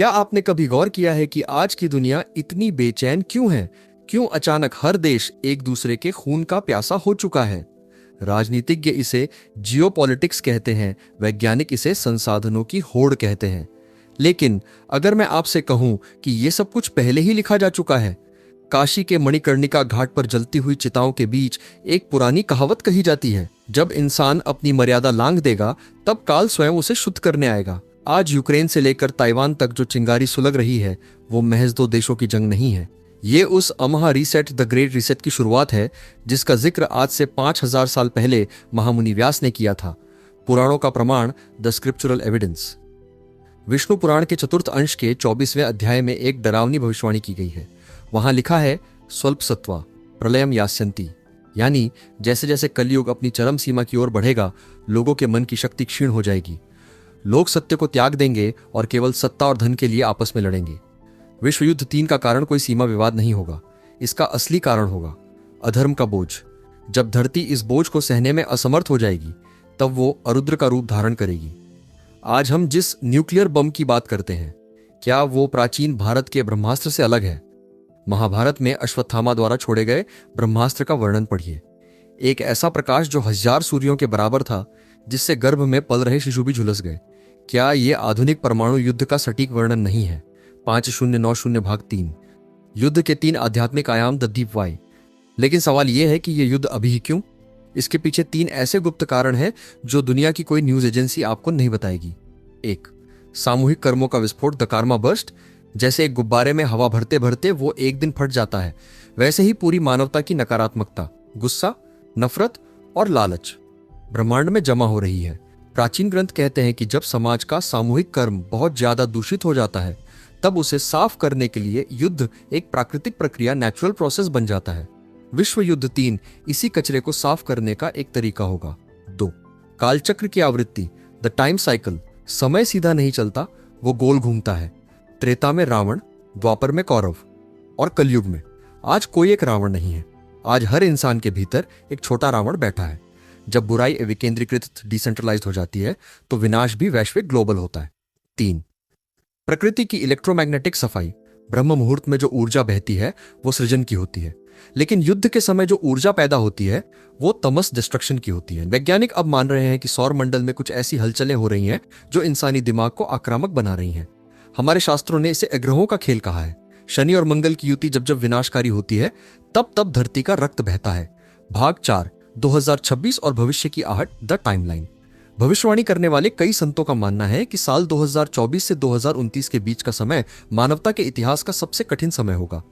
क्या आपने कभी गौर किया है कि आज की दुनिया इतनी बेचैन क्यों है? क्यों अचानक हर देश एक दूसरे के खून का प्यासा हो चुका है? राजनीतिज्ञ इसे जियोपॉलिटिक्स कहते हैं, वैज्ञानिक इसे संसाधनों की होड़ कहते हैं। लेकिन अगर मैं आपसे कहूं कि यह सब कुछ पहले ही लिखा जा चुका है। काशी के मणिकर्णिका घाट पर जलती हुई चिताओं के बीच एक पुरानी कहावत कही जाती है, जब इंसान अपनी मर्यादा लांघ देगा तब काल स्वयं उसे शुद्ध करने आएगा। आज यूक्रेन से लेकर ताइवान तक जो चिंगारी सुलग रही है वो महज दो देशों की जंग नहीं है। ये उस Amha reset, the great reset की शुरुआत है, जिसका जिक्र आज से 5000 साल पहले महामुनि व्यास ने किया था। पुराणों का प्रमाण, द स्क्रिप्चुरल एविडेंस। विष्णु पुराण के चतुर्थ अंश के 24वें अध्याय में एक डरावनी भविष्यवाणी की गई है। वहां लिखा है, स्वल्प सत्वा प्रलयम यास्यन्ति, यानी जैसे जैसे कलयुग अपनी चरम सीमा की ओर बढ़ेगा, लोगों के मन की शक्ति क्षीण हो जाएगी। लोग सत्य को त्याग देंगे और केवल सत्ता और धन के लिए आपस में लड़ेंगे। विश्व युद्ध 3 का कारण कोई सीमा विवाद नहीं होगा, इसका असली कारण होगा अधर्म का बोझ। जब धरती इस बोझ को सहने में असमर्थ हो जाएगी, तब वो अरुद्र का रूप धारण करेगी। आज हम जिस न्यूक्लियर बम की बात करते हैं, क्या वो प्राचीन भारत के ब्रह्मास्त्र से अलग है? महाभारत में अश्वत्थामा द्वारा छोड़े गए ब्रह्मास्त्र का वर्णन पढ़िए। एक ऐसा प्रकाश जो 1000 सूर्यों के बराबर था, जिससे गर्भ में पल रहे शिशु भी झुलस गए। क्या यह आधुनिक परमाणु युद्ध का सटीक वर्णन नहीं है? 5090 भाग 3। युद्ध के 3 आध्यात्मिक आयाम, द डीप वाई। लेकिन सवाल यह है कि यह युद्ध अभी ही क्यों? इसके पीछे 3 ऐसे गुप्त कारण हैं जो दुनिया की कोई न्यूज एजेंसी आपको नहीं बताएगी। 1, सामूहिक कर्मों का विस्फोट, द कार्मा बर्स्ट। जैसे एक गुब्बारे में हवा भरते भरते वो एक दिन फट जाता है, वैसे ही पूरी मानवता की नकारात्मकता, गुस्सा, नफरत और लालच ब्रह्मांड में जमा हो रही है। प्राचीन ग्रंथ कहते हैं कि जब समाज का सामूहिक कर्म बहुत ज्यादा दूषित हो जाता है, तब उसे साफ करने के लिए युद्ध एक प्राकृतिक प्रक्रिया, नेचुरल प्रोसेस बन जाता है। विश्व युद्ध 3 इसी कचरे को साफ करने का एक तरीका होगा। 2, कालचक्र की आवृत्ति, द टाइम साइकिल। समय सीधा नहीं चलता, वो गोल घूमता है। त्रेता में रावण, द्वापर में कौरव और कलयुग में आज कोई एक रावण नहीं है। आज हर इंसान के भीतर एक छोटा रावण बैठा है। जब बुराई विकेंद्रीकृत, डिसेंट्रलाइज्ड हो जाती है, तो विनाश भी वैश्विक, ग्लोबल होता है। 3, प्रकृति की इलेक्ट्रोमैग्नेटिक सफाई। ब्रह्म मुहूर्त में जो ऊर्जा बहती है वो सृजन की होती है, लेकिन युद्ध के समय जो ऊर्जा पैदा होती है वो तमस, डिस्ट्रक्शन की होती है। वैज्ञानिक अब मान रहे हैं कि सौर मंडल में कुछ ऐसी हलचलें हो रही हैं जो इंसानी दिमाग को आक्रामक बना रही हैं। हमारे शास्त्रों ने इसे ग्रहों का खेल कहा है। शनि और मंगल की युति जब जब विनाशकारी होती है, तब तब धरती का रक्त बहता है। भाग 4, 2026 और भविष्य की आहट, द टाइमलाइन। भविष्यवाणी करने वाले कई संतों का मानना है कि साल 2024 से 2029 के बीच का समय मानवता के इतिहास का सबसे कठिन समय होगा।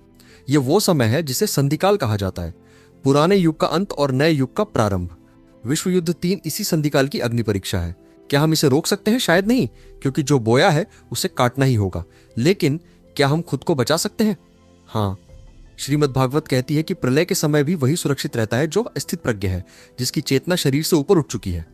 यह वो समय है जिसे संधिकाल कहा जाता है, पुराने युग का अंत और नए युग का प्रारंभ। विश्व युद्ध 3 इसी संधिकाल की अग्नि परीक्षा है। क्या हम इसे रोक सकते हैं? शायद नहीं, क्योंकि जो बोया है उसे काटना ही होगा। लेकिन क्या हम खुद को बचा सकते हैं? हाँ, श्रीमद् भागवत कहती है कि प्रलय के समय भी वही सुरक्षित रहता है जो स्थित प्रज्ञ है, जिसकी चेतना शरीर से ऊपर उठ चुकी है।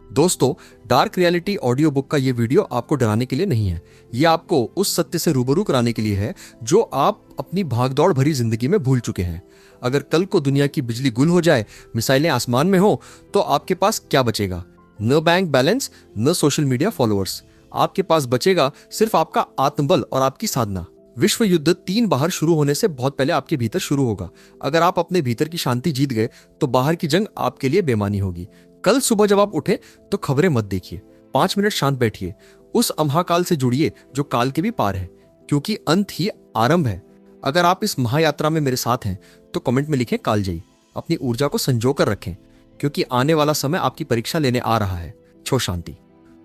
दोस्तों, डार्क रियलिटी ऑडियो बुक का ये वीडियो आपको डराने के लिए नहीं है, ये आपको उस सत्य से रूबरू कराने के लिए है जो आप अपनी भागदौड़ भरी जिंदगी में भूल चुके हैं। अगर कल को दुनिया की बिजली गुल हो जाए, मिसाइलें आसमान में हो, तो आपके पास क्या बचेगा? न बैंक बैलेंस, न सोशल मीडिया फॉलोअर्स। आपके पास बचेगा सिर्फ आपका आत्मबल और आपकी साधना। विश्व युद्ध 3 बाहर शुरू होने से बहुत पहले आपके भीतर शुरू होगा। अगर आप अपने भीतर की शांति जीत गए, तो बाहर की जंग आपके लिए बेमानी होगी। कल सुबह जब आप उठे तो खबरें मत देखिए, 5 मिनट शांत बैठिए, उस अमहाकाल से जुड़िए जो काल के भी पार है, क्योंकि अंत ही आरंभ है। अगर आप इस महायात्रा में मेरे साथ हैं, तो कमेंट में लिखें कालजयी। अपनी ऊर्जा को संजो कर रखें, क्योंकि आने वाला समय आपकी परीक्षा लेने आ रहा है। छो शांति,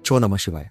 छो नमः शिवाय।